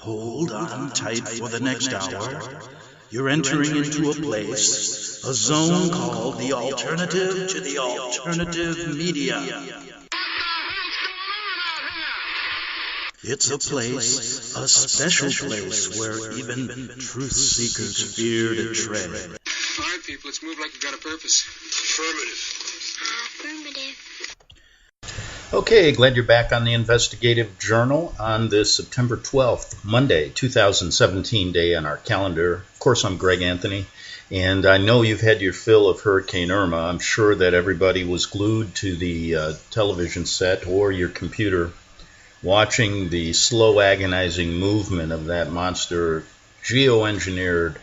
Hold on tight for the next hour. You're entering into a place, a zone called the alternative to the alternative media. It's a place, a special place where even truth seekers fear to tread. All right, people, let's move like we've got a purpose. Affirmative. Okay, glad you're back on the Investigative Journal on this September 12th, Monday, 2017 day on our calendar. Of course, I'm Greg Anthony, and I know you've had your fill of Hurricane Irma. I'm sure that everybody was glued to the television set or your computer watching the slow, agonizing movement of that monster geoengineered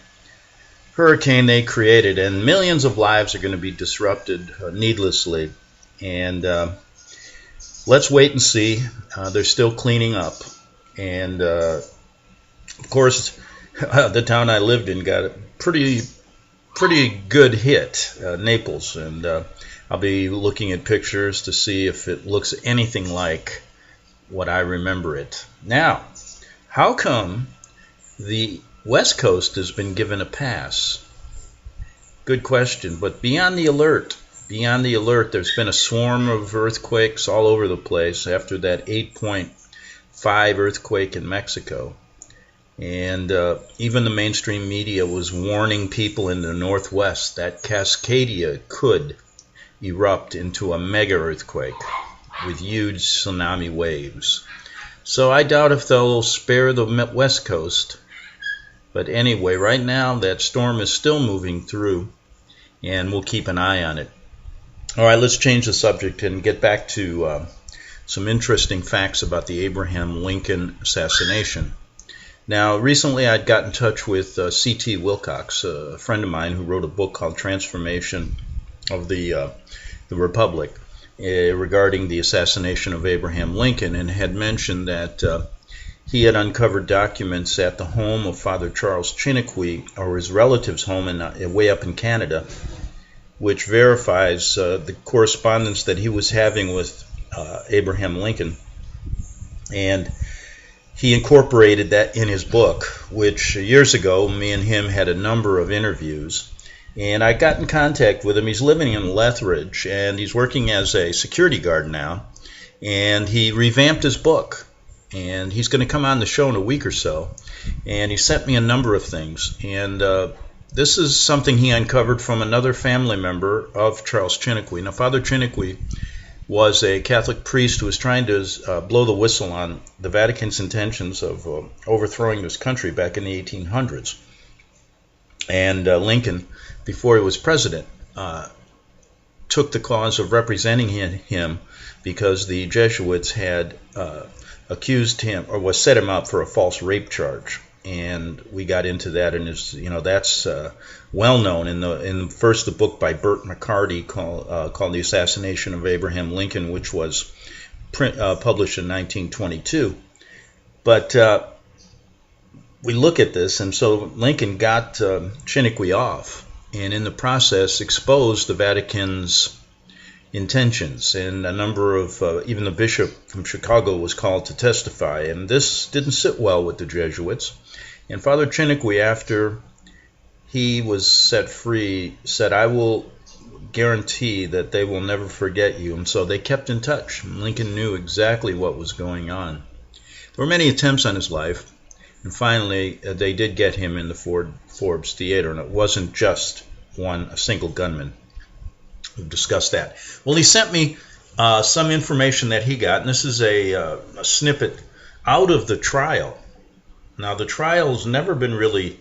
hurricane they created, and millions of lives are going to be disrupted needlessly. And let's wait and see. They're still cleaning up. And, of course, the town I lived in got a pretty good hit, Naples. And I'll be looking at pictures to see if it looks anything like what I remember it. Now, how come the West Coast has been given a pass? Good question. But beyond the alert, there's been a swarm of earthquakes all over the place after that 8.5 earthquake in Mexico. And even the mainstream media was warning people in the Northwest that Cascadia could erupt into a mega earthquake with huge tsunami waves. So I doubt if they'll spare the West Coast. But anyway, right now that storm is still moving through, and we'll keep an eye on it. All right, let's change the subject and get back to some interesting facts about the Abraham Lincoln assassination. Now, recently I'd got in touch with C.T. Wilcox, a friend of mine who wrote a book called Transformation of the Republic regarding the assassination of Abraham Lincoln, and had mentioned that he had uncovered documents at the home of Father Charles Chiniquy, or his relative's home way up in Canada, which verifies the correspondence that he was having with Abraham Lincoln. And he incorporated that in his book, which years ago, me and him had a number of interviews. And I got in contact with him. He's living in Lethbridge, and he's working as a security guard now. And he revamped his book. And he's going to come on the show in a week or so. And he sent me a number of things. And this is something he uncovered from another family member of Charles Chiniquy. Now, Father Chiniquy was a Catholic priest who was trying to blow the whistle on the Vatican's intentions of overthrowing this country back in the 1800s. And Lincoln, before he was president, took the cause of representing him because the Jesuits had accused him, or was set him up for a false rape charge. And we got into that, and that's well known in the book by Burt McCarty called The Assassination of Abraham Lincoln, which was published in 1922. But we look at this, and so Lincoln got Chiniquy off, and in the process exposed the Vatican's intentions, and a number of even the bishop from Chicago was called to testify, and this didn't sit well with the Jesuits. And Father Chiniquy, after he was set free, said, "I will guarantee that they will never forget you." And so they kept in touch. Lincoln knew exactly what was going on. There were many attempts on his life, and finally they did get him in the Forbes Theater, and it wasn't just a single gunman. We've discussed that. Well, he sent me some information that he got, and this is a snippet out of the trial. Now, the trial's never been really.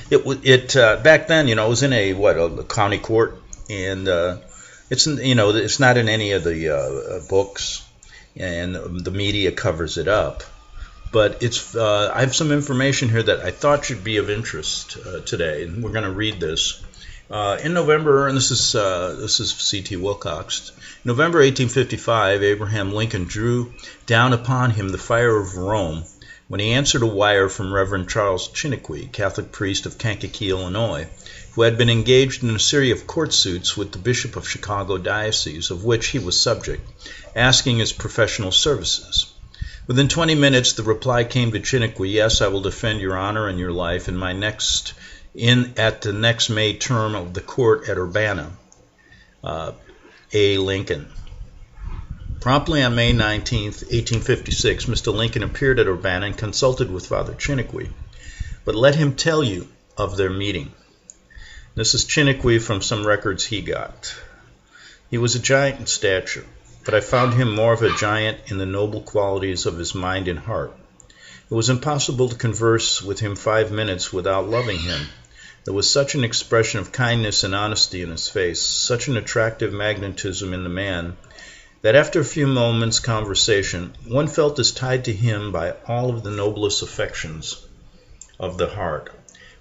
Back then, it was in a county court, and it's not in any of the books, and the media covers it up. But I have some information here that I thought should be of interest today, and we're going to read this. In November, and this is C.T. Wilcox. November 1855, Abraham Lincoln drew down upon him the fire of Rome when he answered a wire from Reverend Charles Chiniquy, Catholic priest of Kankakee, Illinois, who had been engaged in a series of court suits with the Bishop of Chicago Diocese, of which he was subject, asking his professional services. Within 20 minutes, the reply came to Chiniquy, "Yes, I will defend your honor and your life at the next May term of the court at Urbana. A. Lincoln." Promptly on May 19, 1856, Mr. Lincoln appeared at Urbana and consulted with Father Chiniquy. But let him tell you of their meeting. This is Chiniquy from some records he got. "He was a giant in stature, but I found him more of a giant in the noble qualities of his mind and heart. It was impossible to converse with him 5 minutes without loving him. There was such an expression of kindness and honesty in his face, such an attractive magnetism in the man, that after a few moments' conversation, one felt as tied to him by all of the noblest affections of the heart.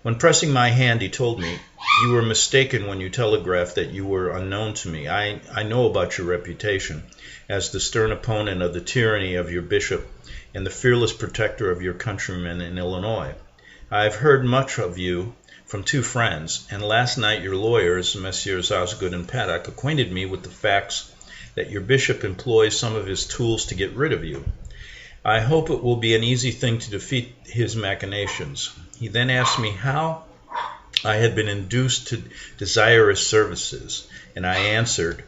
When pressing my hand, he told me, 'You were mistaken when you telegraphed that you were unknown to me. I know about your reputation as the stern opponent of the tyranny of your bishop and the fearless protector of your countrymen in Illinois. I have heard much of you from 2 friends, and last night your lawyers, Messrs. Osgood and Paddock, acquainted me with the facts that your bishop employs some of his tools to get rid of you. I hope it will be an easy thing to defeat his machinations.' He then asked me how I had been induced to desire his services, and I answered,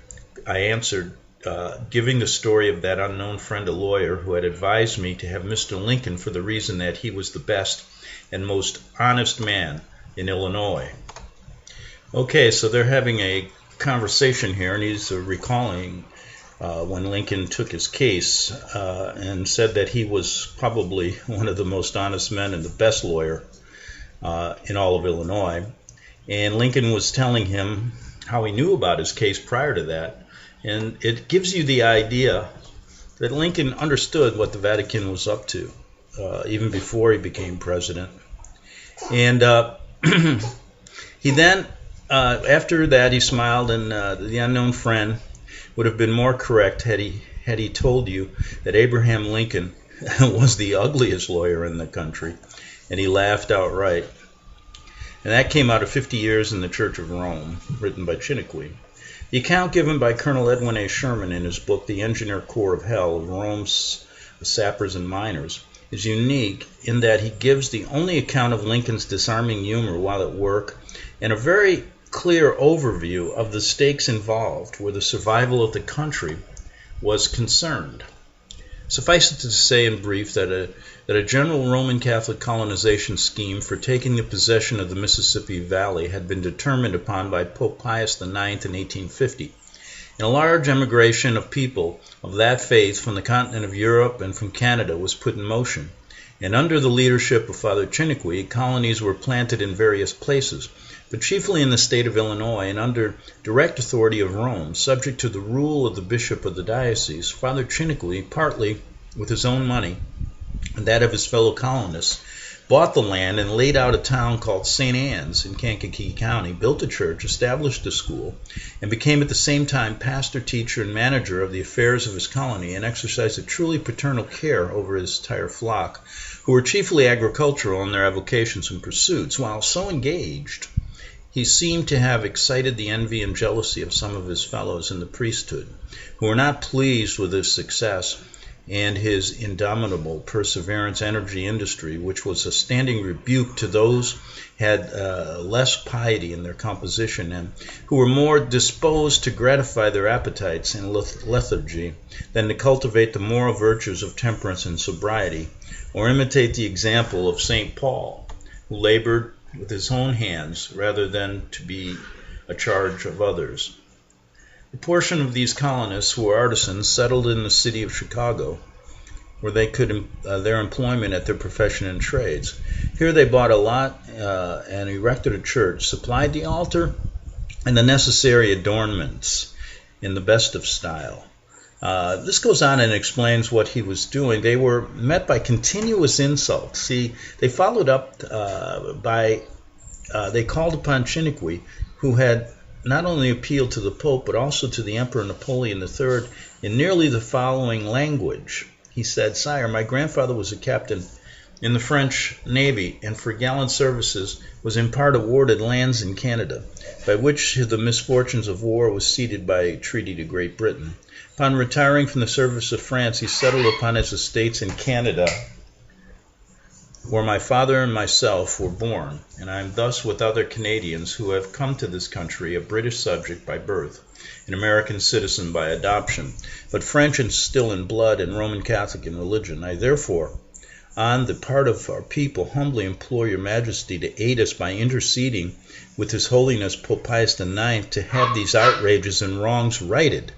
giving the story of that unknown friend, a lawyer, who had advised me to have Mr. Lincoln for the reason that he was the best and most honest man in Illinois." Okay, so they're having a conversation here, and he's recalling when Lincoln took his case and said that he was probably one of the most honest men and the best lawyer in all of Illinois. And Lincoln was telling him how he knew about his case prior to that. And it gives you the idea that Lincoln understood what the Vatican was up to even before he became president. And he then, after that, he smiled, and the unknown friend would have been more correct had he told you that Abraham Lincoln was the ugliest lawyer in the country, and he laughed outright. And that came out of 50 Years in the Church of Rome, written by Chiniquy. The account given by Colonel Edwin A. Sherman in his book, The Engineer Corps of Hell, of Rome's Sappers and Miners, is unique in that he gives the only account of Lincoln's disarming humor while at work, and a very clear overview of the stakes involved where the survival of the country was concerned. Suffice it to say in brief that a general Roman Catholic colonization scheme for taking the possession of the Mississippi Valley had been determined upon by Pope Pius IX in 1850, and a large emigration of people of that faith from the continent of Europe and from Canada was put in motion, and under the leadership of Father Chiniquy, colonies were planted in various places, but chiefly in the state of Illinois and under direct authority of Rome, subject to the rule of the bishop of the diocese. Father Chiniquy, partly with his own money and that of his fellow colonists, bought the land and laid out a town called St. Anne's in Kankakee County, built a church, established a school, and became at the same time pastor, teacher, and manager of the affairs of his colony, and exercised a truly paternal care over his entire flock, who were chiefly agricultural in their avocations and pursuits. While so engaged, he seemed to have excited the envy and jealousy of some of his fellows in the priesthood, who were not pleased with his success and his indomitable perseverance, energy, industry, which was a standing rebuke to those had less piety in their composition and who were more disposed to gratify their appetites in lethargy than to cultivate the moral virtues of temperance and sobriety, or imitate the example of St. Paul, who labored with his own hands rather than to be a charge of others. A portion of these colonists, who were artisans, settled in the city of Chicago, where they could their employment at their profession and trades. Here they bought a lot and erected a church, supplied the altar and the necessary adornments in the best of style. This goes on and explains what he was doing. They were met by continuous insults. See, they followed up they called upon Chiniquy, who had not only appealed to the Pope, but also to the Emperor Napoleon III in nearly the following language. He said, "Sire, my grandfather was a captain in the French Navy, and for gallant services was in part awarded lands in Canada, by which the misfortunes of war was ceded by treaty to Great Britain. Upon retiring from the service of France, he settled upon his estates in Canada, where my father and myself were born, and I am thus with other Canadians who have come to this country a British subject by birth, an American citizen by adoption, but French and still in blood and Roman Catholic in religion. I therefore, on the part of our people, humbly implore your majesty to aid us by interceding with His Holiness Pope Pius IX to have these outrages and wrongs righted.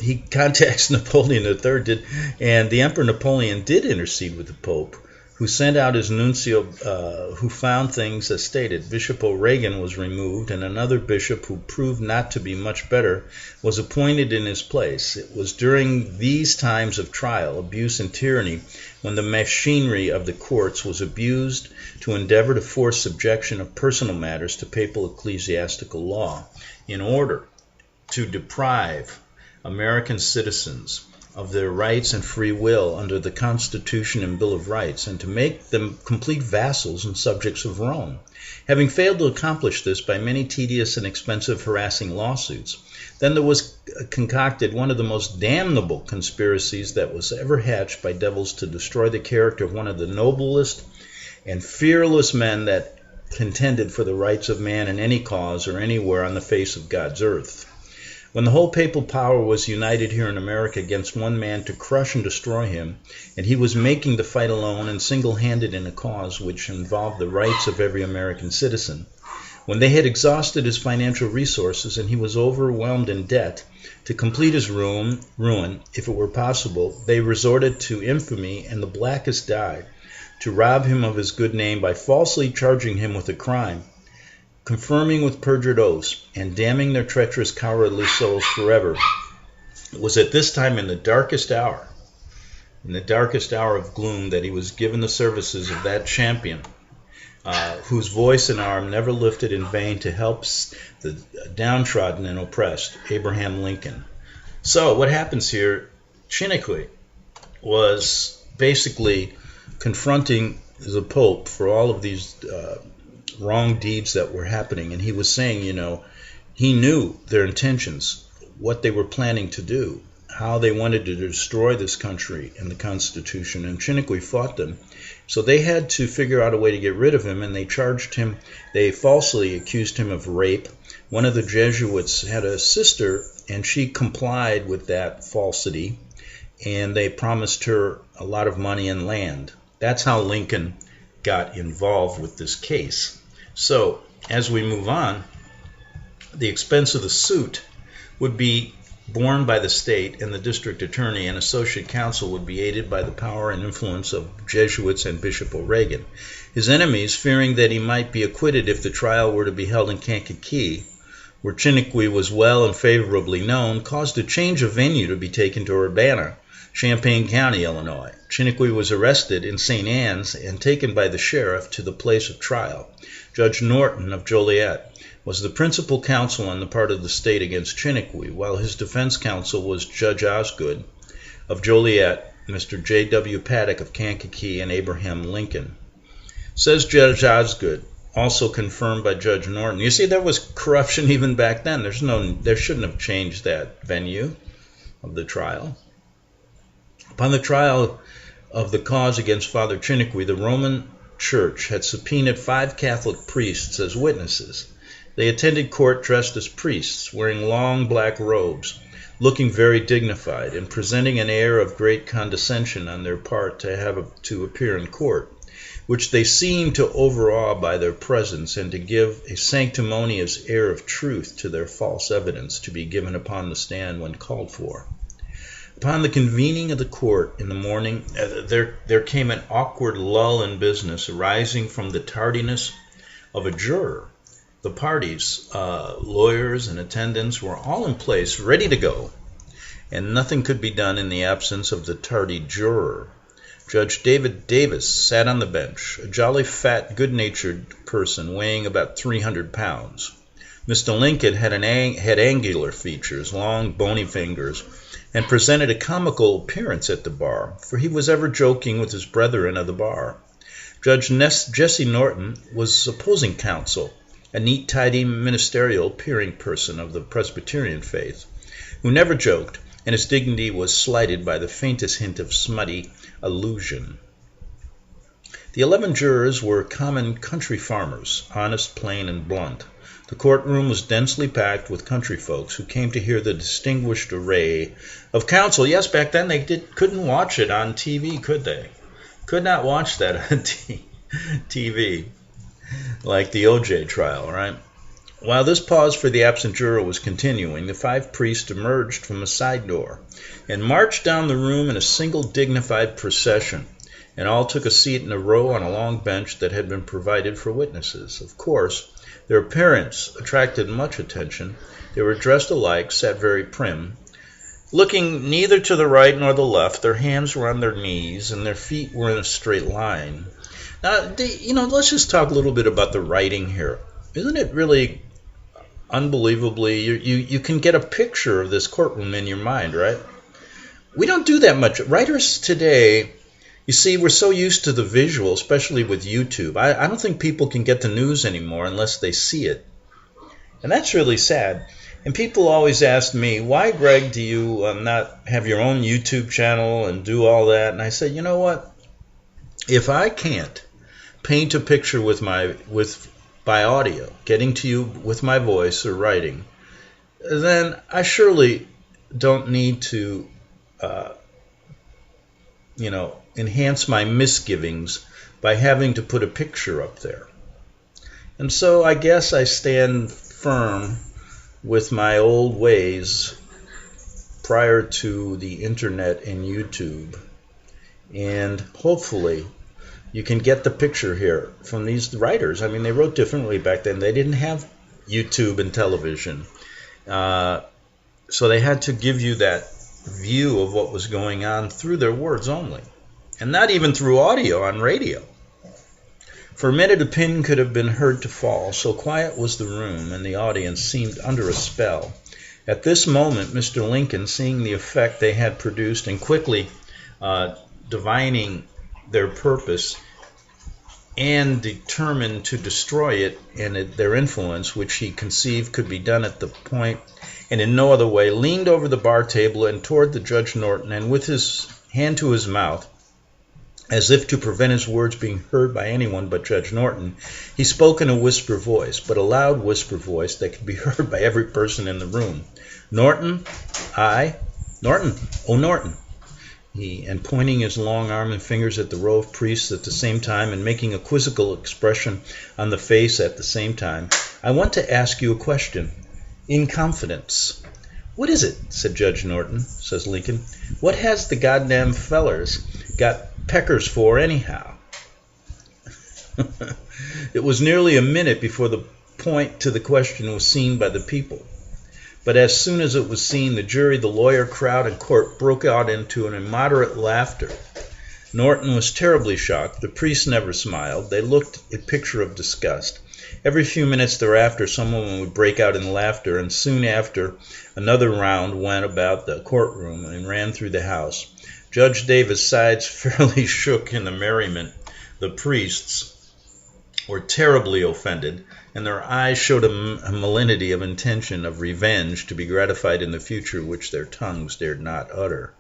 He contacts Napoleon III, and the Emperor Napoleon did intercede with the Pope, who sent out his nuncio, who found things as stated. Bishop O'Regan was removed, and another bishop, who proved not to be much better, was appointed in his place. It was during these times of trial, abuse, and tyranny, when the machinery of the courts was abused to endeavor to force subjection of personal matters to papal ecclesiastical law, in order to deprive American citizens of their rights and free will under the Constitution and Bill of Rights, and to make them complete vassals and subjects of Rome. Having failed to accomplish this by many tedious and expensive harassing lawsuits, then there was concocted one of the most damnable conspiracies that was ever hatched by devils to destroy the character of one of the noblest and fearless men that contended for the rights of man in any cause or anywhere on the face of God's earth. When the whole papal power was united here in America against one man to crush and destroy him, and he was making the fight alone and single-handed in a cause which involved the rights of every American citizen, when they had exhausted his financial resources and he was overwhelmed in debt, to complete his ruin, if it were possible, they resorted to infamy and the blackest dye to rob him of his good name by falsely charging him with a crime, confirming with perjured oaths, and damning their treacherous, cowardly souls forever. It was at this time, in the darkest hour of gloom, that he was given the services of that champion, whose voice and arm never lifted in vain to help the downtrodden and oppressed, Abraham Lincoln. So what happens here, Treachery was basically confronting the Pope for all of these wrong deeds that were happening, and he was saying, he knew their intentions, what they were planning to do, how they wanted to destroy this country and the Constitution, and Treachery fought them. So they had to figure out a way to get rid of him, and they falsely accused him of rape. One of the Jesuits had a sister, and she complied with that falsity, and they promised her a lot of money and land. That's how Lincoln got involved with this case. So, as we move on, the expense of the suit would be borne by the state, and the district attorney and associate counsel would be aided by the power and influence of Jesuits and Bishop O'Regan. His enemies, fearing that he might be acquitted if the trial were to be held in Kankakee, where Treachery was well and favorably known, caused a change of venue to be taken to Urbana, Champaign County, Illinois. Treachery was arrested in St. Anne's and taken by the sheriff to the place of trial. Judge Norton of Joliet was the principal counsel on the part of the state against Treachery, while his defense counsel was Judge Osgood of Joliet, Mr. J.W. Paddock of Kankakee, and Abraham Lincoln. Says Judge Osgood, also confirmed by Judge Norton. You see, there was corruption even back then. There shouldn't have changed that venue of the trial. Upon the trial of the cause against Father Treachery, the Roman Church had subpoenaed 5 Catholic priests as witnesses. They attended court dressed as priests, wearing long black robes, looking very dignified, and presenting an air of great condescension on their part to appear in court, which they seemed to overawe by their presence and to give a sanctimonious air of truth to their false evidence to be given upon the stand when called for. Upon the convening of the court in the morning, there came an awkward lull in business arising from the tardiness of a juror. The parties, lawyers and attendants, were all in place, ready to go, and nothing could be done in the absence of the tardy juror. Judge David Davis sat on the bench, a jolly, fat, good-natured person weighing about 300 pounds. Mr. Lincoln had angular features, long, bony fingers, and presented a comical appearance at the bar, for he was ever joking with his brethren of the bar. Judge Jesse Norton was opposing counsel, a neat, tidy, ministerial, peering person of the Presbyterian faith, who never joked, and his dignity was slighted by the faintest hint of smutty allusion. The 11 jurors were common country farmers, honest, plain, and blunt. The courtroom was densely packed with country folks who came to hear the distinguished array of counsel. Yes, back then they couldn't watch it on TV, could they? Could not watch that on TV, like the O.J. trial, right? While this pause for the absent juror was continuing, the 5 priests emerged from a side door and marched down the room in a single dignified procession, and all took a seat in a row on a long bench that had been provided for witnesses. Of course, their appearance attracted much attention. They were dressed alike, sat very prim, looking neither to the right nor the left. Their hands were on their knees, and their feet were in a straight line. Now, let's just talk a little bit about the writing here. Isn't it really unbelievably, you can get a picture of this courtroom in your mind, right? We don't do that much. Writers today, you see, we're so used to the visual, especially with YouTube. I don't think people can get the news anymore unless they see it. And that's really sad. And people always ask me, why, Greg, do you not have your own YouTube channel and do all that? And I say, you know what? If I can't paint a picture by audio, getting to you with my voice or writing, then I surely don't need to, enhance my misgivings by having to put a picture up there. And so I guess I stand firm with my old ways prior to the internet and YouTube. And hopefully you can get the picture here from these writers. I mean, they wrote differently back then. They didn't have YouTube and television. So they had to give you that view of what was going on through their words only, and not even through audio on radio. For a minute a pin could have been heard to fall, so quiet was the room, and the audience seemed under a spell. At this moment, Mr. Lincoln, seeing the effect they had produced and quickly divining their purpose and determined to destroy it and their influence, which he conceived could be done at the point and in no other way, leaned over the bar table and toward the Judge Norton, and with his hand to his mouth, as if to prevent his words being heard by anyone but Judge Norton, he spoke in a whisper voice, but a loud whisper voice that could be heard by every person in the room. Norton, I, Norton, oh Norton, and pointing his long arm and fingers at the row of priests at the same time and making a quizzical expression on the face at the same time, I want to ask you a question, in confidence. What is it? Said Judge Norton, says Lincoln. What has the goddamn fellers got peckers for anyhow? It was nearly a minute before the point to the question was seen by the people. But as soon as it was seen, the jury, the lawyer, crowd, and court broke out into an immoderate laughter. Norton was terribly shocked. The priests never smiled. They looked a picture of disgust. Every few minutes thereafter, someone would break out in laughter, and soon after, another round went about the courtroom and ran through the house. Judge Davis' sides fairly shook in the merriment. The priests were terribly offended, and their eyes showed a malignity of intention of revenge to be gratified in the future which their tongues dared not utter.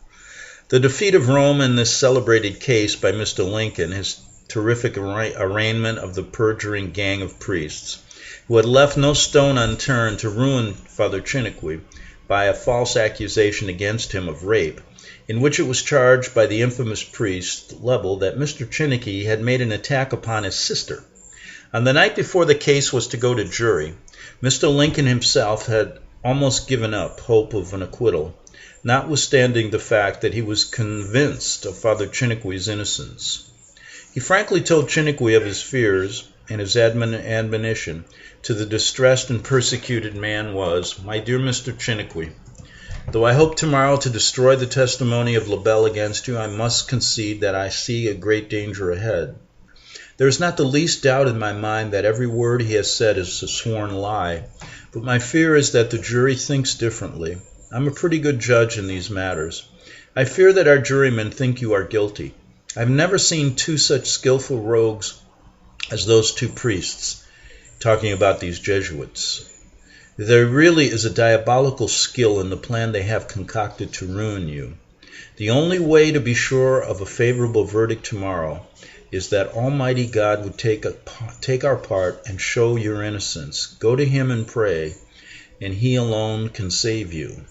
The defeat of Rome in this celebrated case by Mr. Lincoln, his terrific arraignment of the perjuring gang of priests, who had left no stone unturned to ruin Father Chiniquy by a false accusation against him of rape, in which it was charged by the infamous priest Level that Mr. Chiniquy had made an attack upon his sister. On the night before the case was to go to jury, Mr. Lincoln himself had almost given up hope of an acquittal, notwithstanding the fact that he was convinced of Father Chiniquy's innocence. He frankly told Chiniquy of his fears, and his admonition to the distressed and persecuted man was, My dear Mr. Chiniquy, though I hope tomorrow to destroy the testimony of Labelle against you, I must concede that I see a great danger ahead. There is not the least doubt in my mind that every word he has said is a sworn lie, but my fear is that the jury thinks differently. I'm a pretty good judge in these matters. I fear that our jurymen think you are guilty. I've never seen two such skillful rogues as those two priests. talking about these Jesuits. There really is a diabolical skill in the plan they have concocted to ruin you. The only way to be sure of a favorable verdict tomorrow is that Almighty God would take our part and show your innocence. Go to Him and pray, and He alone can save you.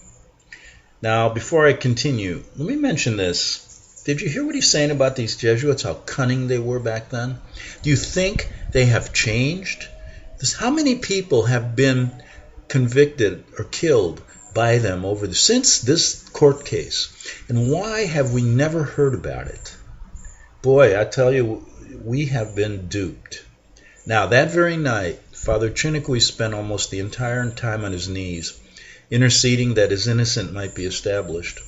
Now, before I continue, let me mention this. Did you hear what he's saying about these Jesuits, how cunning they were back then? Do you think they have changed? How many people have been convicted or killed by them since this court case? And why have we never heard about it? Boy, I tell you, we have been duped. Now, that very night, Father Chiniquy spent almost the entire time on his knees, interceding that his innocence might be established.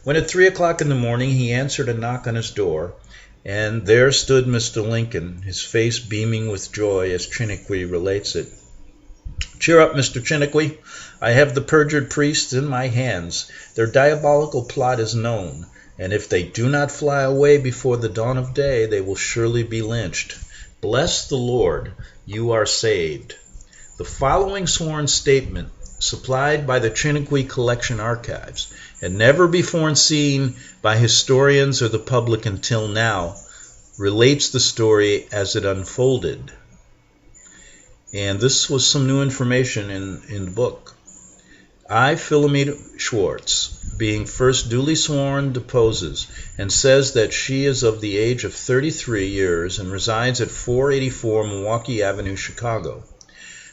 When at 3 o'clock in the morning he answered a knock on his door, and there stood Mr. Lincoln, his face beaming with joy as Chiniquy relates it. "Cheer up, Mr. Chiniquy. I have the perjured priests in my hands. Their diabolical plot is known, and if they do not fly away before the dawn of day, they will surely be lynched. Bless the Lord, you are saved." The following sworn statement, supplied by the Chiniquy Collection Archives, had never before seen by historians or the public until now, relates the story as it unfolded. And this was some new information in the book. I, Philomena Schwartz, being first duly sworn, deposes and says that she is of the age of 33 years and resides at 484 Milwaukee Avenue, Chicago,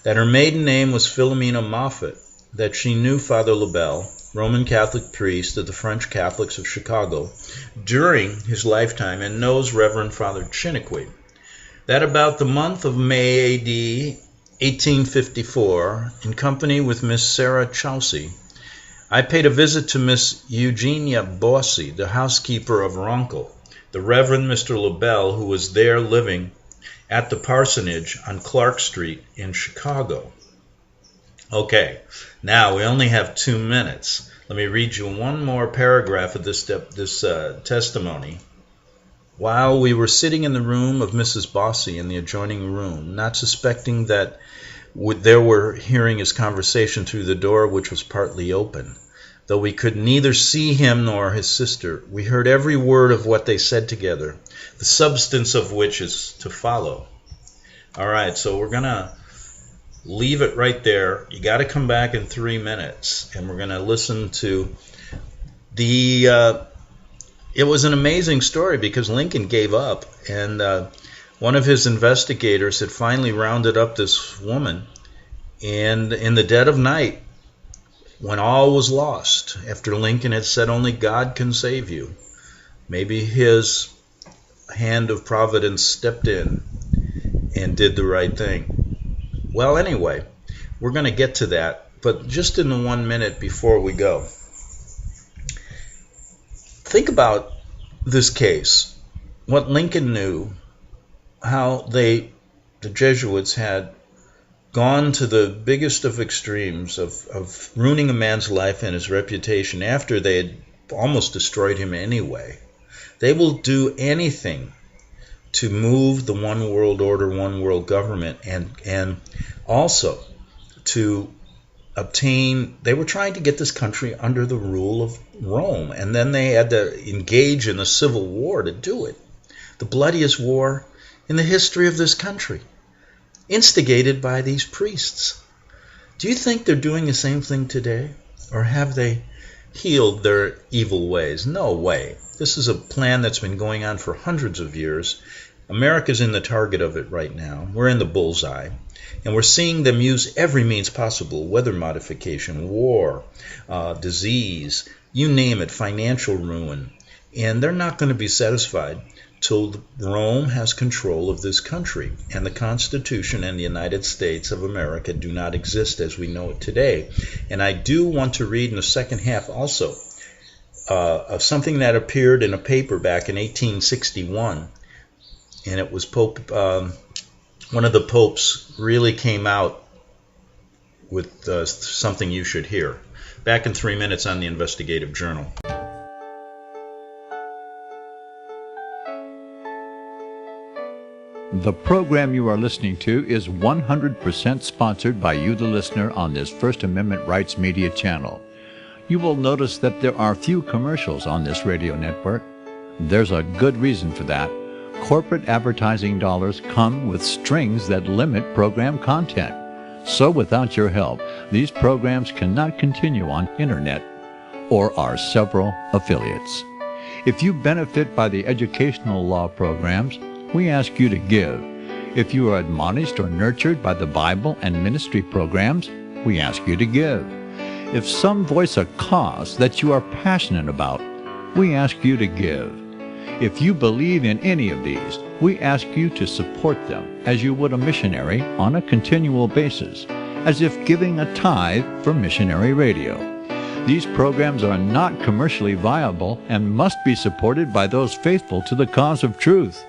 that her maiden name was Philomena Moffat, that she knew Father Lebel, Roman Catholic priest of the French Catholics of Chicago, during his lifetime, and knows Reverend Father Chiniquy, that about the month of May A.D. 1854, in company with Miss Sarah Chaucy, I paid a visit to Miss Eugenia Bossy, the housekeeper of her uncle, the Reverend Mr. Lebel, who was there living at the parsonage on Clark Street in Chicago. Okay, now we only have 2 minutes. Let me read you one more paragraph of this testimony. While we were sitting in the room of Mrs. Bossy in the adjoining room, not suspecting that there were hearing his conversation through the door, which was partly open, though we could neither see him nor his sister, we heard every word of what they said together, the substance of which is to follow. All right, so we're going to leave it right there. You got to come back in 3 minutes, and we're going to listen to it was an amazing story because Lincoln gave up, and one of his investigators had finally rounded up this woman, and in the dead of night, when all was lost, after Lincoln had said only God can save you, maybe his hand of providence stepped in and did the right thing. Well, anyway, we're going to get to that, but just in the 1 minute before we go, think about this case, what Lincoln knew, how the Jesuits had gone to the biggest of extremes of ruining a man's life and his reputation after they had almost destroyed him anyway. They will do anything to move the one world order, one world government, and also to obtain, they were trying to get this country under the rule of Rome, and then they had to engage in a civil war to do it. The bloodiest war in the history of this country, instigated by these priests. Do you think they're doing the same thing today? Or have they healed their evil ways? No way. This is a plan that's been going on for hundreds of years. America's in the target of it right now. We're in the bullseye. And we're seeing them use every means possible, weather modification, war, disease, you name it, financial ruin. And they're not going to be satisfied till Rome has control of this country. And the Constitution and the United States of America do not exist as we know it today. And I do want to read in the second half also of something that appeared in a paper back in 1861. And it was one of the popes really came out with something you should hear. Back in 3 minutes on the Investigative Journal. The program you are listening to is 100% sponsored by you, the listener, on this First Amendment Rights Media channel. You will notice that there are few commercials on this radio network. There's a good reason for that. Corporate advertising dollars come with strings that limit program content. So without your help, these programs cannot continue on internet or our several affiliates. If you benefit by the educational law programs, we ask you to give. If you are admonished or nurtured by the Bible and ministry programs, we ask you to give. If some voice a cause that you are passionate about, we ask you to give. If you believe in any of these, we ask you to support them as you would a missionary on a continual basis, as if giving a tithe for missionary radio. These programs are not commercially viable and must be supported by those faithful to the cause of truth.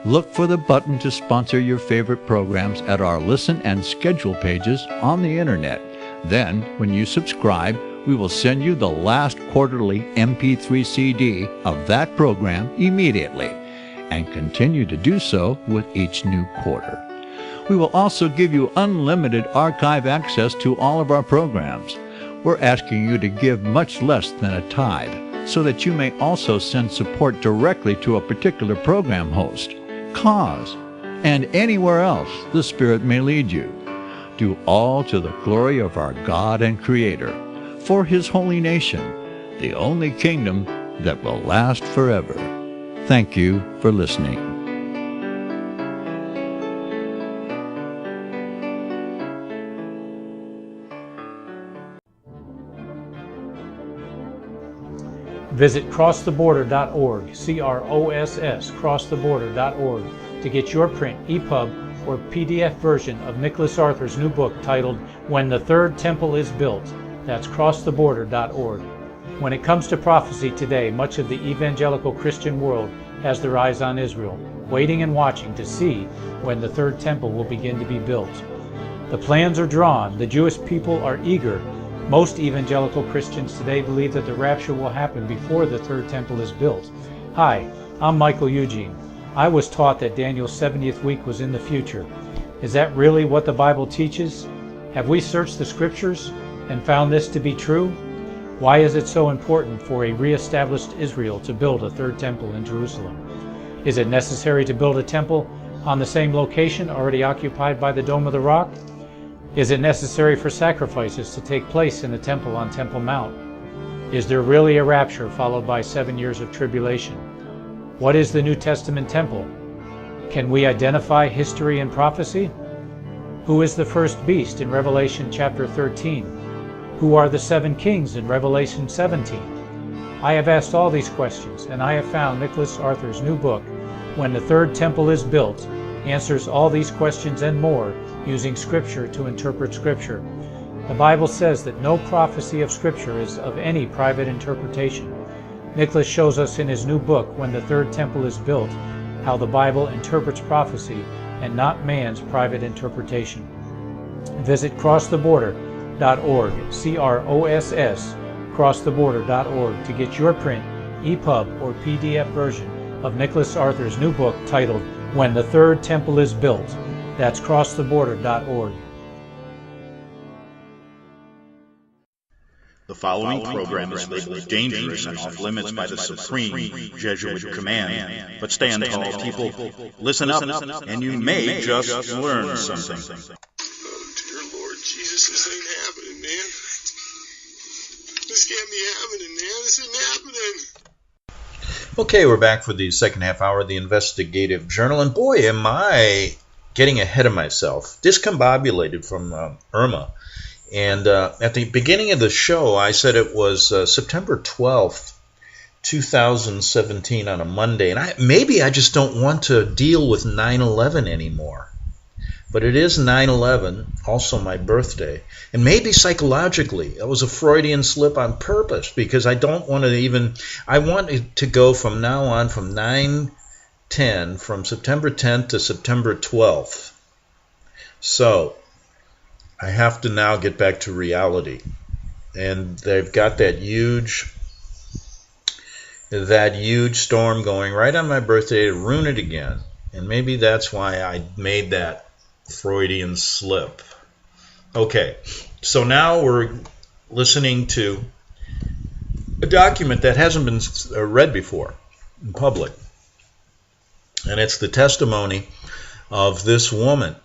Look for the button to sponsor your favorite programs at our listen and schedule pages on the internet. Then, when you subscribe, we will send you the last quarterly MP3 CD of that program immediately, and continue to do so with each new quarter. We will also give you unlimited archive access to all of our programs. We're asking you to give much less than a tithe, so that you may also send support directly to a particular program host, cause, and anywhere else the Spirit may lead you. Do all to the glory of our God and Creator, for His holy nation, the only kingdom that will last forever. Thank you for listening. Visit crosstheborder.org, CROSS, crosstheborder.org, to get your print, EPUB, or PDF version of Nicholas Arthur's new book titled When the Third Temple is Built. That's crosstheborder.org. When it comes to prophecy today, much of the evangelical Christian world has their eyes on Israel, waiting and watching to see when the third temple will begin to be built. The plans are drawn. The Jewish people are eager. Most evangelical Christians today believe that the rapture will happen before the third temple is built. Hi, I'm Michael Eugene. I was taught that Daniel's 70th week was in the future. Is that really what the Bible teaches? Have we searched the scriptures and found this to be true? Why is it so important for a re-established Israel to build a third temple in Jerusalem? Is it necessary to build a temple on the same location already occupied by the Dome of the Rock? Is it necessary for sacrifices to take place in the temple on Temple Mount? Is there really a rapture followed by 7 years of tribulation? What is the New Testament temple? Can we identify history and prophecy? Who is the first beast in Revelation chapter 13? Who are the 7 kings in Revelation 17? I have asked all these questions, and I have found Nicholas Arthur's new book, When the Third Temple is Built, answers all these questions and more using Scripture to interpret Scripture. The Bible says that no prophecy of Scripture is of any private interpretation. Nicholas shows us in his new book, When the Third Temple is Built, how the Bible interprets prophecy and not man's private interpretation. Visit crosstheborder.org, CROSS, crosstheborder.org, to get your print, EPUB, or PDF version of Nicholas Arthur's new book titled When the Third Temple is Built. That's crosstheborder.org. The following program is labeled dangerous and off limits by the supreme Jesuit command. But stand tall, people. Listen up, and you may just learn something. Oh, dear Lord Jesus, this ain't happening, man. This can't be happening, man. This isn't happening. Okay, we're back for the second half hour of the Investigative Journal. And boy, am I getting ahead of myself. Discombobulated from Irma. And at the beginning of the show, I said it was September 12th, 2017 on a Monday. And maybe I just don't want to deal with 9/11 anymore. But it is 9/11, also my birthday. And maybe psychologically, that was a Freudian slip on purpose, because I don't want to even, I want it to go from now on from 9/10, from September 10th to September 12th. So I have to now get back to reality. And they've got that huge storm going right on my birthday to ruin it again. And maybe that's why I made that Freudian slip. Okay, so now we're listening to a document that hasn't been read before in public. And it's the testimony of this woman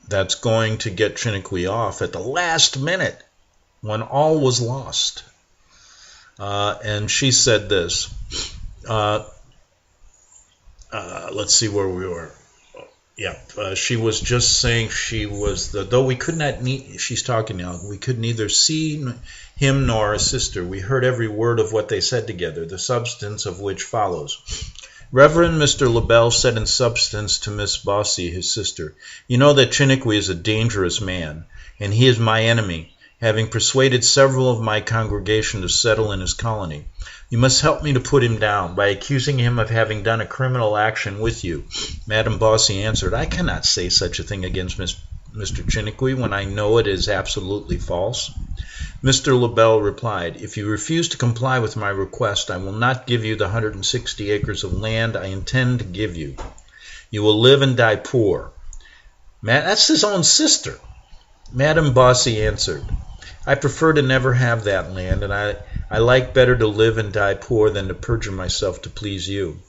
that's going to get Treachery off at the last minute when all was lost. And she said this. Let's see where we were. She was just saying though we could not meet, she's talking now, we could neither see him nor his sister. We heard every word of what they said together, the substance of which follows. Reverend Mr. LaBelle said in substance to Miss Bossy, his sister, "You know that Treachery is a dangerous man, and he is my enemy, having persuaded several of my congregation to settle in his colony. You must help me to put him down by accusing him of having done a criminal action with you." Madame Bossy answered, "I cannot say such a thing against Mr. Treachery when I know it is absolutely false." Mr. LaBelle replied, "If you refuse to comply with my request, I will not give you the 160 acres of land I intend to give you. You will live and die poor." That's his own sister. Madame Bossy answered, "I prefer to never have that land, and I like better to live and die poor than to perjure myself to please you."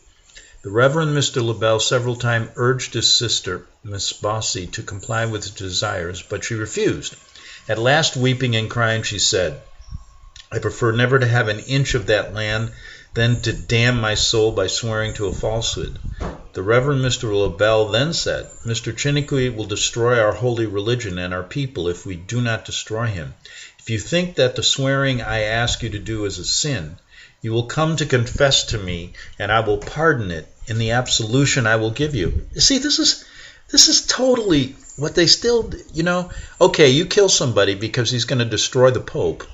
The Reverend Mr. LaBelle several times urged his sister, Miss Bossy, to comply with his desires, but she refused. At last, weeping and crying, she said, "I prefer never to have an inch of that land than to damn my soul by swearing to a falsehood." The Reverend Mr. LaBelle then said, "Mr. Treachery will destroy our holy religion and our people if we do not destroy him. If you think that the swearing I ask you to do is a sin, you will come to confess to me, and I will pardon it in the absolution I will give you." You see, this is totally what they still, okay, you kill somebody because he's going to destroy the Pope,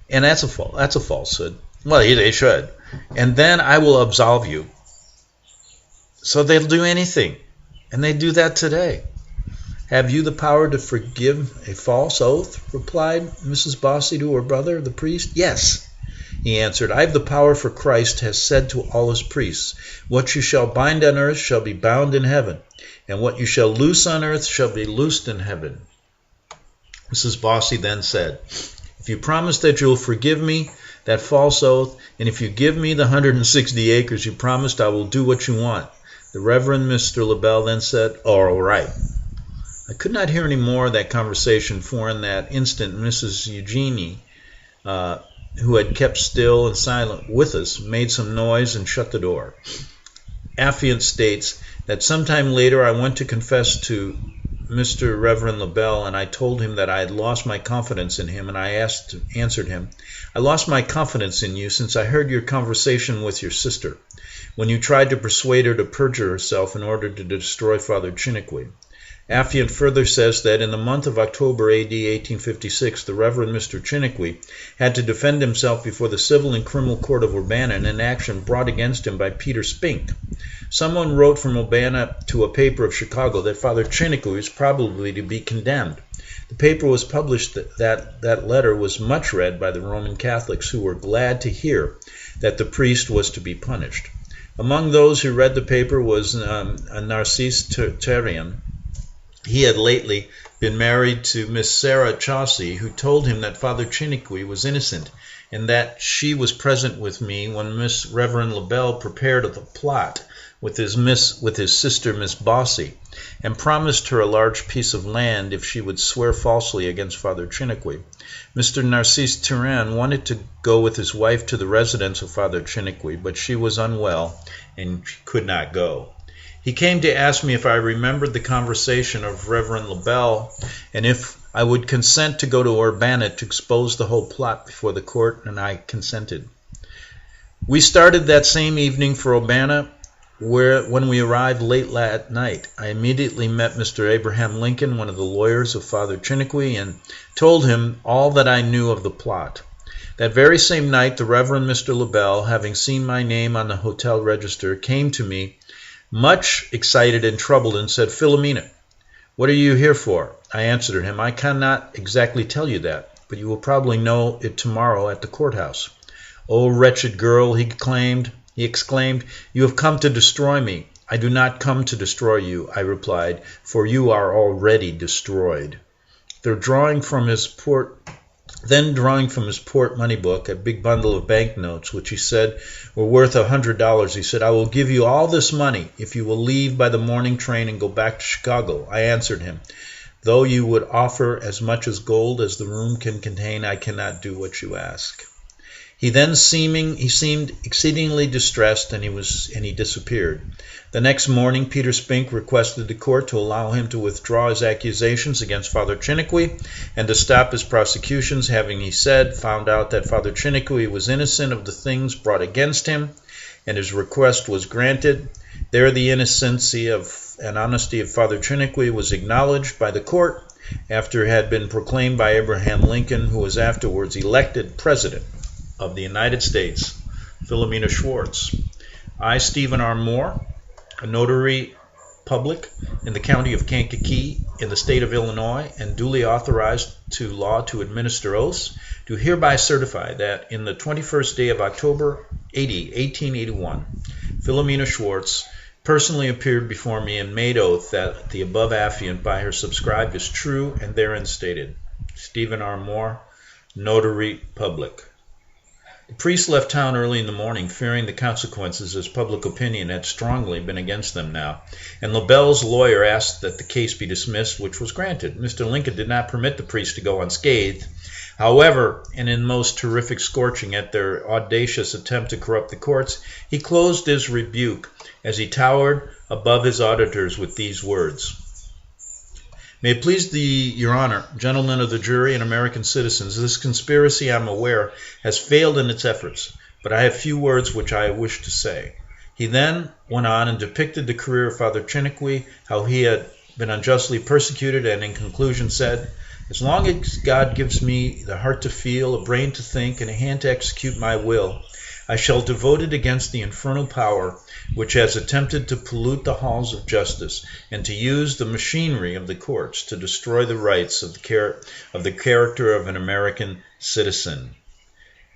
and that's a falsehood. Well, they should. And then I will absolve you. So they'll do anything, and they do that today. "Have you the power to forgive a false oath?" replied Mrs. Bossy to her brother, the priest. "Yes," he answered. "I have the power, for Christ has said to all his priests, 'What you shall bind on earth shall be bound in heaven, and what you shall loose on earth shall be loosed in heaven.'" Mrs. Bossy then said, "If you promise that you will forgive me that false oath, and if you give me the 160 acres you promised, I will do what you want." The Reverend Mr. LaBelle then said, "All right." I could not hear any more of that conversation, for in that instant Mrs. Eugenie, who had kept still and silent with us, made some noise and shut the door. Affiant states that sometime later I went to confess to Mr. Reverend LaBelle, and I told him that I had lost my confidence in him, and I answered him, "I lost my confidence in you since I heard your conversation with your sister, when you tried to persuade her to perjure herself in order to destroy Father Treachery." Affiant further says that in the month of October A.D. 1856, the Reverend Mr. Treachery had to defend himself before the Civil and Criminal Court of Urbana in an action brought against him by Peter Spink. Someone wrote from Urbana to a paper of Chicago that Father Treachery was probably to be condemned. The paper was published. That letter was much read by the Roman Catholics, who were glad to hear that the priest was to be punished. Among those who read the paper was a Narcisse Terrien. He had lately been married to Miss Sarah Chaucy, who told him that Father Treachery was innocent, and that she was present with me when Miss Reverend LaBelle prepared the plot with his sister Miss Bossy, and promised her a large piece of land if she would swear falsely against Father Treachery. Mr. Narcisse Terrien wanted to go with his wife to the residence of Father Treachery, but she was unwell and she could not go. He came to ask me if I remembered the conversation of Reverend LaBelle, and if I would consent to go to Urbana to expose the whole plot before the court, and I consented. We started that same evening for Urbana, when we arrived late that night. I immediately met Mr. Abraham Lincoln, one of the lawyers of Father Treachery, and told him all that I knew of the plot. That very same night, the Reverend Mr. LaBelle, having seen my name on the hotel register, came to me, much excited and troubled, and said, "Philomena, what are you here for?" I answered him, "I cannot exactly tell you that, but you will probably know it tomorrow at the courthouse." "Oh, wretched girl," he exclaimed, "you have come to destroy me. I do not come to destroy you, I replied, for you are already destroyed. Then drawing from his porte-money book a big bundle of banknotes, which he said were worth $100, he said, I will give you all this money if you will leave by the morning train and go back to Chicago. I answered him, though you would offer as much as gold as the room can contain, I cannot do what you ask. He seemed exceedingly distressed, and he disappeared. The next morning, Peter Spink requested the court to allow him to withdraw his accusations against Father Chiniquy and to stop his prosecutions, having, he said, found out that Father Chiniquy was innocent of the things brought against him, and his request was granted. There the innocency and honesty of Father Chiniquy was acknowledged by the court after it had been proclaimed by Abraham Lincoln, who was afterwards elected President of the United States. Philomena Schwartz. I, Stephen R. Moore, a notary public in the county of Kankakee in the state of Illinois and duly authorized to law to administer oaths, do hereby certify that in the 21st day of October 1881, Philomena Schwartz personally appeared before me and made oath that the above affiant by her subscribed is true and therein stated. Stephen R. Moore, notary public. The priest left town early in the morning, fearing the consequences, as public opinion had strongly been against them now, and LaBelle's lawyer asked that the case be dismissed, which was granted. Mr. Lincoln did not permit the priest to go unscathed. However, and in most terrific scorching at their audacious attempt to corrupt the courts, he closed his rebuke as he towered above his auditors with these words. May it please your honor, gentlemen of the jury and American citizens, this conspiracy, I am aware, has failed in its efforts, but I have few words which I wish to say. He then went on and depicted the career of Father Chiniquy, how he had been unjustly persecuted, and in conclusion said, as long as God gives me the heart to feel, a brain to think, and a hand to execute my will, I shall devote it against the infernal power which has attempted to pollute the halls of justice and to use the machinery of the courts to destroy the rights of the character of an American citizen.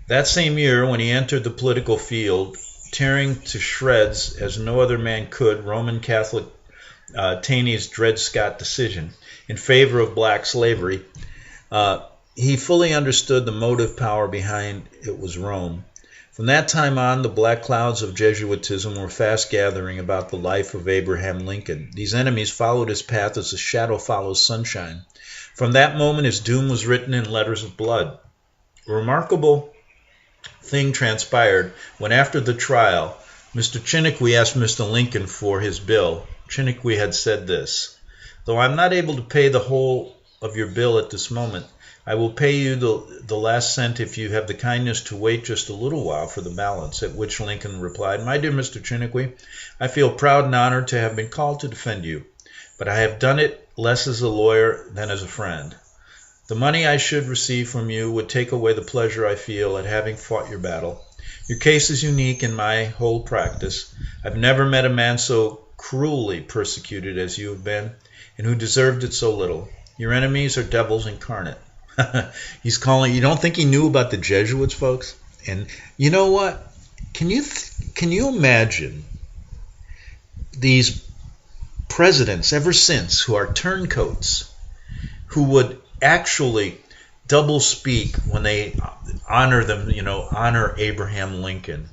That same year, when he entered the political field, tearing to shreds, as no other man could, Roman Catholic Taney's Dred Scott decision in favor of black slavery, he fully understood the motive power behind it was Rome. From that time on, the black clouds of Jesuitism were fast gathering about the life of Abraham Lincoln. These enemies followed his path as a shadow follows sunshine. From that moment, his doom was written in letters of blood. A remarkable thing transpired when, after the trial, Mr. Chiniquy asked Mr. Lincoln for his bill. Chiniquy had said this, though I am not able to pay the whole of your bill at this moment, I will pay you the last cent if you have the kindness to wait just a little while for the balance, at which Lincoln replied, my dear Mr. Chiniquy, I feel proud and honored to have been called to defend you, but I have done it less as a lawyer than as a friend. The money I should receive from you would take away the pleasure I feel at having fought your battle. Your case is unique in my whole practice. I've never met a man so cruelly persecuted as you have been, and who deserved it so little. Your enemies are devils incarnate. He's calling. You don't think he knew about the Jesuits, folks? And you know what? Can you imagine these presidents ever since who are turncoats, who would actually double speak when they honor them, honor Abraham Lincoln.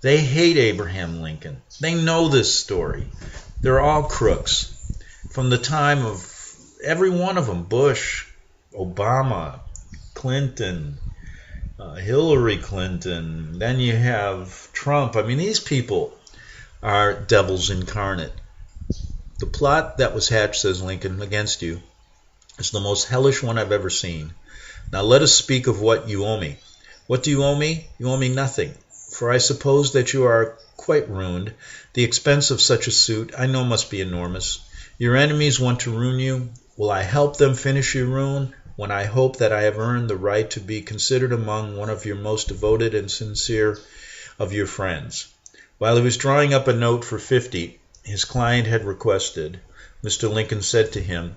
They hate Abraham Lincoln. They know this story. They're all crooks. From the time of every one of them, Bush, Obama, Clinton, Hillary Clinton, then you have Trump. I mean, these people are devils incarnate. The plot that was hatched, says Lincoln, against you is the most hellish one I've ever seen. Now let us speak of what you owe me. What do you owe me? You owe me nothing, for I suppose that you are quite ruined. The expense of such a suit I know must be enormous. Your enemies want to ruin you. Will I help them finish your ruin, when I hope that I have earned the right to be considered among one of your most devoted and sincere of your friends? While he was drawing up a note for 50, his client had requested, Mr. Lincoln said to him,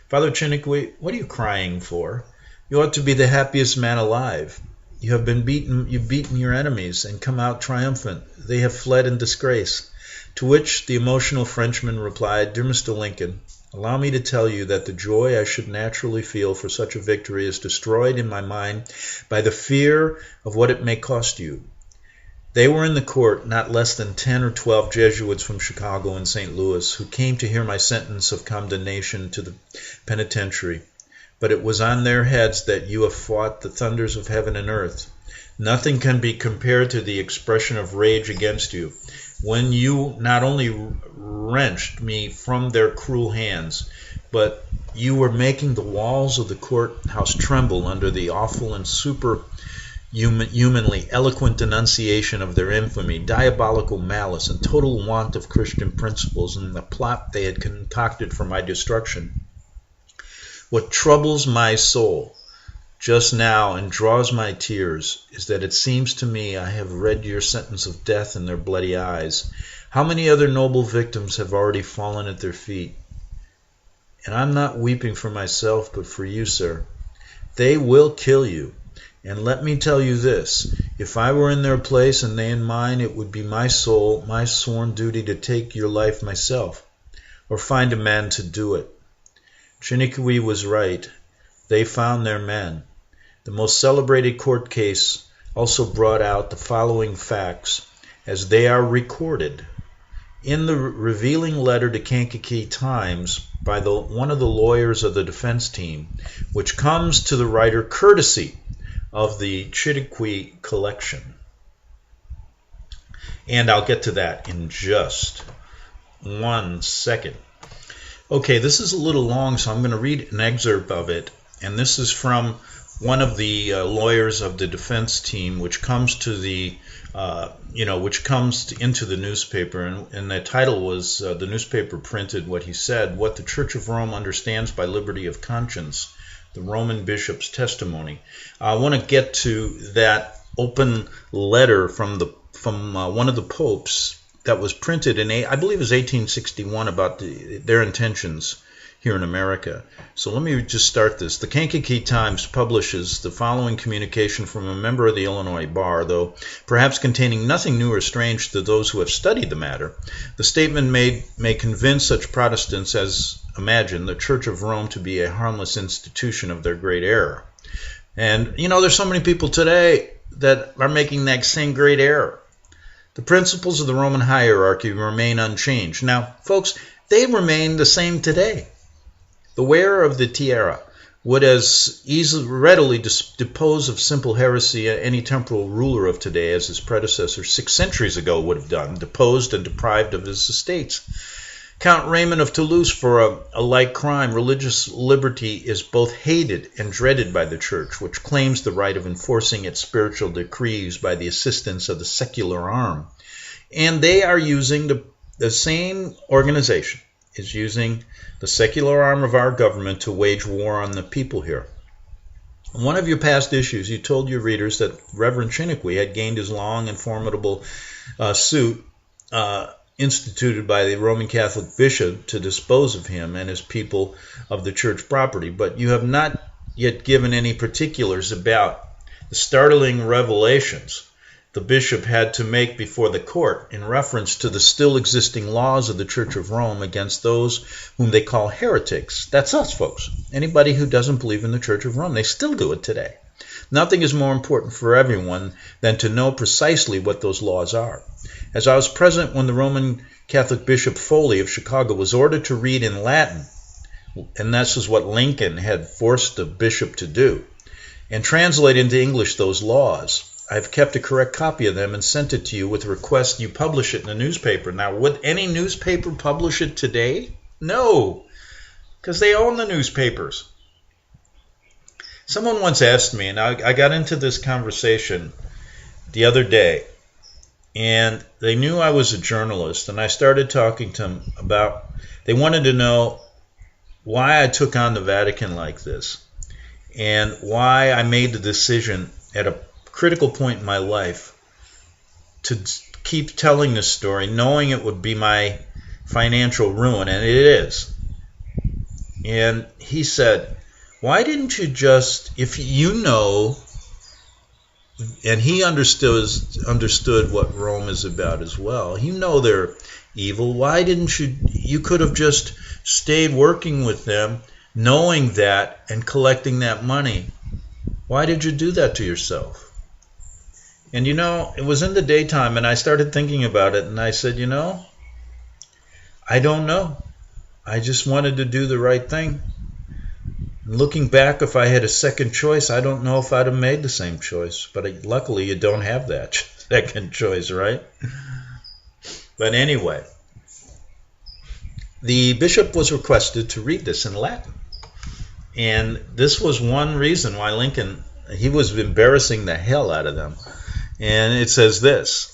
Father Chiniquy, what are you crying for? You ought to be the happiest man alive. You've beaten your enemies and come out triumphant. They have fled in disgrace. To which the emotional Frenchman replied, "Dear Mr. Lincoln, allow me to tell you that the joy I should naturally feel for such a victory is destroyed in my mind by the fear of what it may cost you." They were in the court, not less than 10 or 12 Jesuits from Chicago and St. Louis, who came to hear my sentence of condemnation to the penitentiary. But it was on their heads that you have fought the thunders of heaven and earth. Nothing can be compared to the expression of rage against you, when you not only wrenched me from their cruel hands, but you were making the walls of the courthouse tremble under the awful and superhumanly eloquent denunciation of their infamy, diabolical malice, and total want of Christian principles in the plot they had concocted for my destruction. What troubles my soul just now and draws my tears is that it seems to me I have read your sentence of death in their bloody eyes. How many other noble victims have already fallen at their feet? And I'm not weeping for myself, but for you, sir. They will kill you. And let me tell you this, if I were in their place and they in mine, it would be my soul, my sworn duty to take your life myself, or find a man to do it. Treachery was right. They found their men. The most celebrated court case also brought out the following facts, as they are recorded in the revealing letter to Kankakee Times by one of the lawyers of the defense team, which comes to the writer courtesy of the Treachery collection. And I'll get to that in just 1 second. Okay, this is a little long, so I'm going to read an excerpt of it. And this is from one of the lawyers of the defense team, which comes to the, into the newspaper. And the title was, the newspaper printed what he said, "What the Church of Rome Understands by Liberty of Conscience, the Roman Bishop's Testimony." I want to get to that open letter from one of the popes that was printed in, I believe it was 1861, about their intentions here in America. So let me just start this. The Kankakee Times publishes the following communication from a member of the Illinois Bar, though perhaps containing nothing new or strange to those who have studied the matter. The statement may convince such Protestants as imagine the Church of Rome to be a harmless institution of their great error. And, there's so many people today that are making that same great error. The principles of the Roman hierarchy remain unchanged. Now, folks, they remain the same today. The wearer of the tiara would as readily depose of simple heresy any temporal ruler of today as his predecessor 6 centuries ago would have done, deposed and deprived of his estates. Count Raymond of Toulouse for a like crime. Religious liberty is both hated and dreaded by the Church, which claims the right of enforcing its spiritual decrees by the assistance of the secular arm. And they are using the same organization is using the secular arm of our government to wage war on the people here. In one of your past issues, you told your readers that Reverend Treachery had gained his long and formidable suit instituted by the Roman Catholic bishop to dispose of him and his people of the church property, but you have not yet given any particulars about the startling revelations the bishop had to make before the court in reference to the still existing laws of the Church of Rome against those whom they call heretics. That's us, folks. Anybody who doesn't believe in the Church of Rome, they still do it today. Nothing is more important for everyone than to know precisely what those laws are. As I was present when the Roman Catholic Bishop Foley of Chicago was ordered to read in Latin, and this is what Lincoln had forced the bishop to do, and translate into English those laws, I've kept a correct copy of them and sent it to you with a request you publish it in the newspaper. Now, would any newspaper publish it today? No, because they own the newspapers. Someone once asked me, and I got into this conversation the other day, and they knew I was a journalist, and I started talking to them about, they wanted to know why I took on the Vatican like this, and why I made the decision at a critical point in my life to keep telling this story, knowing it would be my financial ruin, and it is. And he said, why didn't you just, if you know, and he understood what Rome is about as well, you know they're evil. Why didn't you could have just stayed working with them, knowing that and collecting that money. Why did you do that to yourself? And it was in the daytime, and I started thinking about it, and I said, I don't know. I just wanted to do the right thing. Looking back, if I had a second choice, I don't know if I'd have made the same choice. But luckily, you don't have that second choice, right? But anyway, the bishop was requested to read this in Latin. And this was one reason why Lincoln, he was embarrassing the hell out of them. And it says this.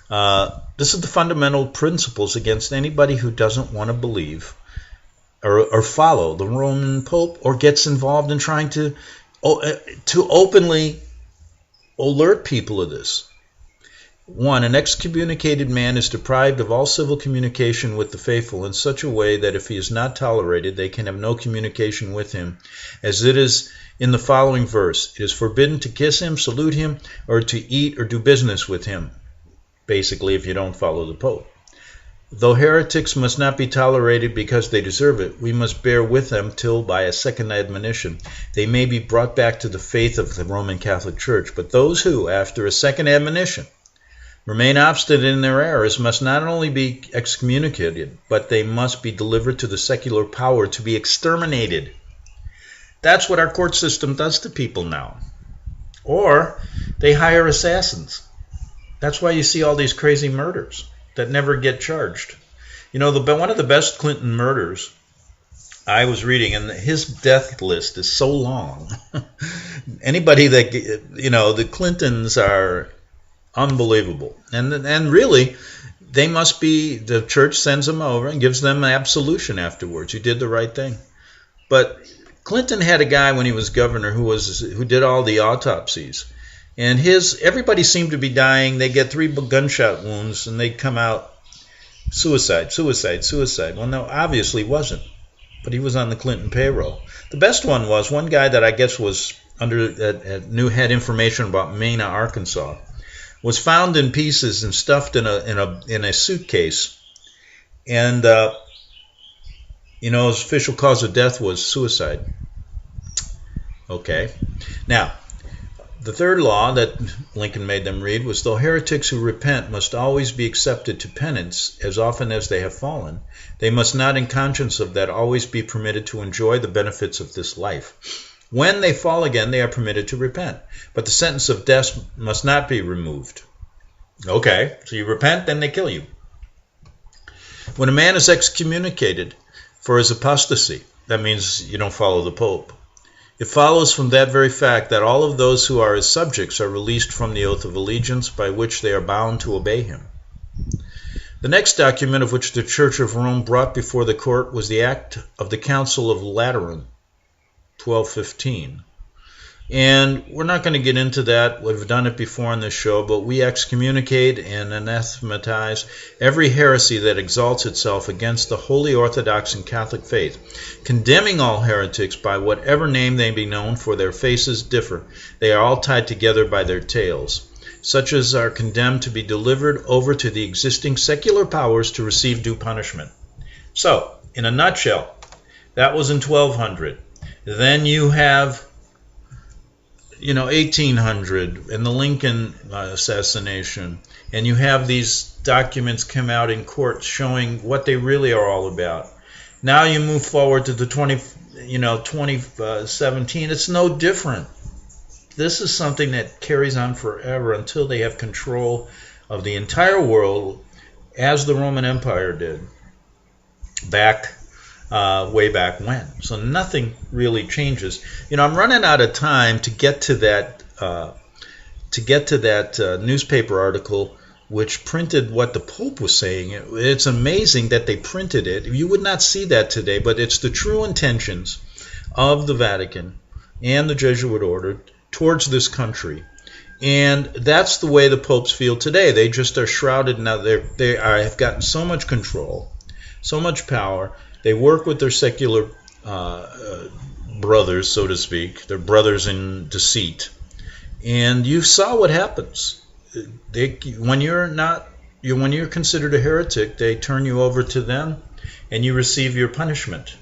This is the fundamental principles against anybody who doesn't want to believe or follow the Roman Pope or gets involved in trying to openly alert people of this. 1. An excommunicated man is deprived of all civil communication with the faithful in such a way that if he is not tolerated, they can have no communication with him, as it is in the following verse. It is forbidden to kiss him, salute him, or to eat or do business with him, basically, if you don't follow the Pope. Though heretics must not be tolerated because they deserve it, we must bear with them till, by a second admonition, they may be brought back to the faith of the Roman Catholic Church. But those who, after a second admonition, remain obstinate in their errors must not only be excommunicated, but they must be delivered to the secular power to be exterminated. That's what our court system does to people now. Or they hire assassins. That's why you see all these crazy murders that never get charged. One of the best Clinton murders I was reading, and his death list is so long. Anybody that, the Clintons are unbelievable. And really, they must be, the church sends them over and gives them an absolution afterwards. You did the right thing. But Clinton had a guy when he was governor who did all the autopsies. And everybody seemed to be dying. They get 3 gunshot wounds and they come out suicide. Well, no, obviously wasn't. But he was on the Clinton payroll. The best one was one guy that I guess was had information about Mena, Arkansas, was found in pieces and stuffed in a suitcase, and his official cause of death was suicide. Okay, now the third law that Lincoln made them read was, though heretics who repent must always be accepted to penance as often as they have fallen, they must not in conscience of that always be permitted to enjoy the benefits of this life. When they fall again, they are permitted to repent, but the sentence of death must not be removed. Okay, so you repent, then they kill you. When a man is excommunicated for his apostasy, that means you don't follow the Pope. It follows from that very fact that all of those who are his subjects are released from the oath of allegiance by which they are bound to obey him. The next document of which the Church of Rome brought before the court was the Act of the Council of Lateran, 1215. And we're not going to get into that. We've done it before on this show, but we excommunicate and anathematize every heresy that exalts itself against the Holy Orthodox and Catholic faith, condemning all heretics by whatever name they be known, for their faces differ. They are all tied together by their tails. Such as are condemned to be delivered over to the existing secular powers to receive due punishment. So, in a nutshell, that was in 1200. Then you have 1800 and the Lincoln assassination, and you have these documents come out in court showing what they really are all about. Now you move forward to the 2017. It's no different. This is something that carries on forever until they have control of the entire world, as the Roman Empire did way back when. So nothing really changes. I'm running out of time to get to that newspaper article which printed what the Pope was saying. It's amazing that they printed it. You would not see that today, but it's the true intentions of the Vatican and the Jesuit order towards this country. And that's the way the popes feel today. They just are shrouded now. They have gotten so much control, so much power. They work with their secular brothers, so to speak, their brothers in deceit. And you saw what happens. When you're not when you're considered a heretic, they turn you over to them and you receive your punishment.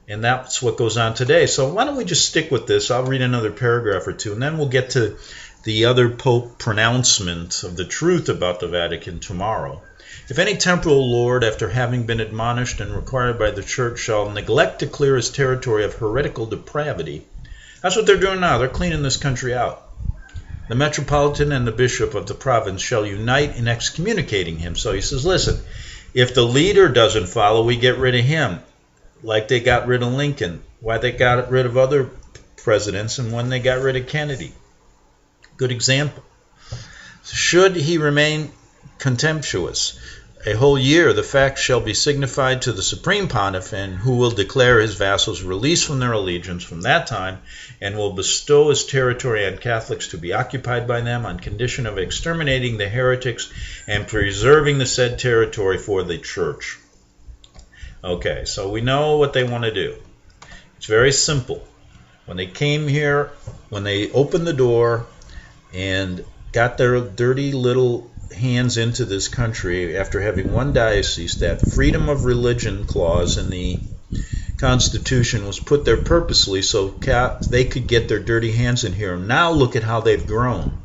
And that's what goes on today. So why don't we just stick with this? I'll read another paragraph or two, and then we'll get to the other Pope pronouncement of the truth about the Vatican tomorrow. If any temporal lord, after having been admonished and required by the Church, shall neglect to clear his territory of heretical depravity, that's what they're doing now. They're cleaning this country out. The metropolitan and the bishop of the province shall unite in excommunicating him. So he says, listen, if the leader doesn't follow, we get rid of him. Like they got rid of Lincoln, why they got rid of other presidents, and when they got rid of Kennedy. Good example. Should he remain contemptuous a whole year, the fact shall be signified to the Supreme Pontiff, and who will declare his vassals released from their allegiance from that time, and will bestow his territory on Catholics to be occupied by them on condition of exterminating the heretics and preserving the said territory for the Church. Okay, so we know what they want to do. It's very simple. When they came here, when they opened the door and got their dirty little hands into this country after having one diocese, that freedom of religion clause in the Constitution was put there purposely so they could get their dirty hands in here. Now look at how they've grown.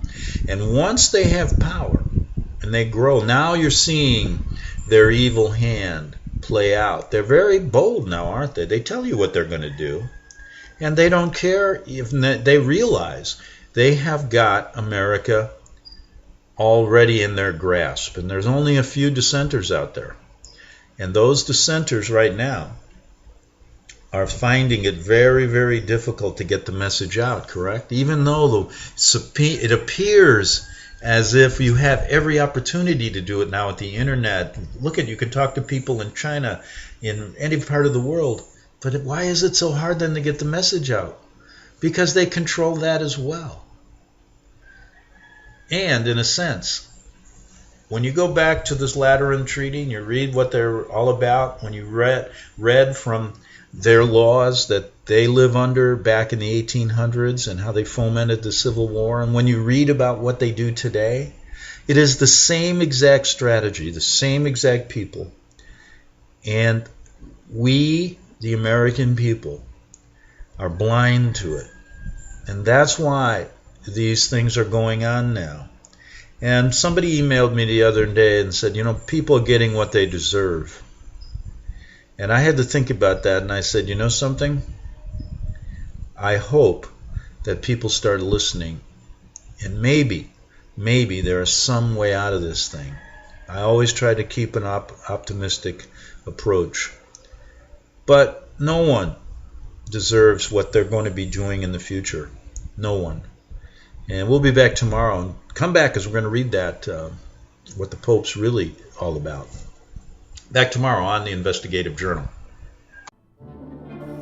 And once they have power and they grow, now you're seeing their evil hand play out. They're very bold now, aren't they? They tell you what they're going to do. And they don't care if they realize they have got America already in their grasp. And there's only a few dissenters out there. And those dissenters right now are finding it very, very difficult to get the message out, correct? Even though it appears as if you have every opportunity to do it now with the internet. Look at, you can talk to people in China, in any part of the world. But why is it so hard then to get the message out? Because they control that as well. And in a sense, when you go back to this Lateran Treaty and you read what they're all about, when you read from their laws that they live under back in the 1800s and how they fomented the Civil War, and when you read about what they do today, it is the same exact strategy, the same exact people. And we, the American people, are blind to it. And that's why these things are going on now. And somebody emailed me the other day and said, people are getting what they deserve. And I had to think about that, and I said, you know something? I hope that people start listening, and maybe there is some way out of this thing. I always try to keep an optimistic approach. But no one deserves what they're going to be doing in the future. No one. And we'll be back tomorrow. And come back, because we're going to read that, what the Pope's really all about. Back tomorrow on the Investigative Journal.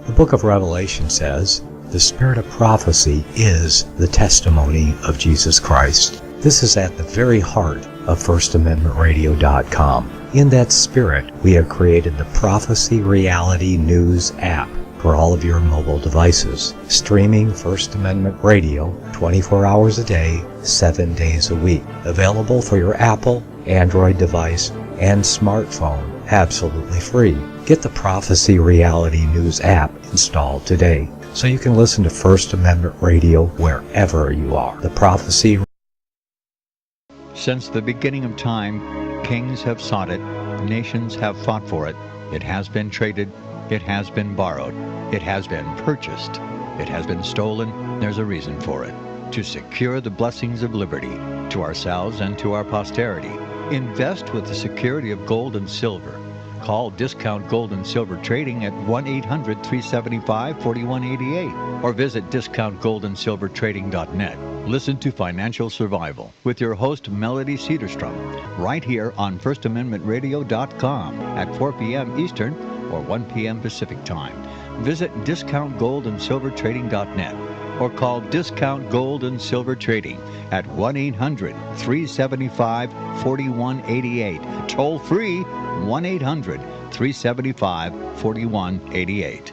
The book of Revelation says, the spirit of prophecy is the testimony of Jesus Christ. This is at the very heart of FirstAmendmentRadio.com. In that spirit, we have created the Prophecy Reality News app for all of your mobile devices, streaming First Amendment Radio 24 hours a day, 7 days a week. Available for your Apple, Android device, and smartphone, absolutely free. Get the Prophecy Reality News app installed today so you can listen to First Amendment Radio wherever you are. The Prophecy. Since the beginning of time, kings have sought it, nations have fought for it. It has been traded, it has been borrowed, it has been purchased, it has been stolen. There's a reason for it. To secure the blessings of liberty to ourselves and to our posterity. Invest with the security of gold and silver. Call Discount Gold and Silver Trading at 1-800-375-4188 or visit DiscountGoldandSilverTrading.net. Listen to Financial Survival with your host Melody Cedarstrom right here on FirstAmendmentRadio.com at 4 p.m. Eastern or 1 p.m. Pacific Time. Visit DiscountGoldandSilverTrading.net or call Discount Gold and Silver Trading at 1-800-375-4188. Toll free 1-800-375-4188.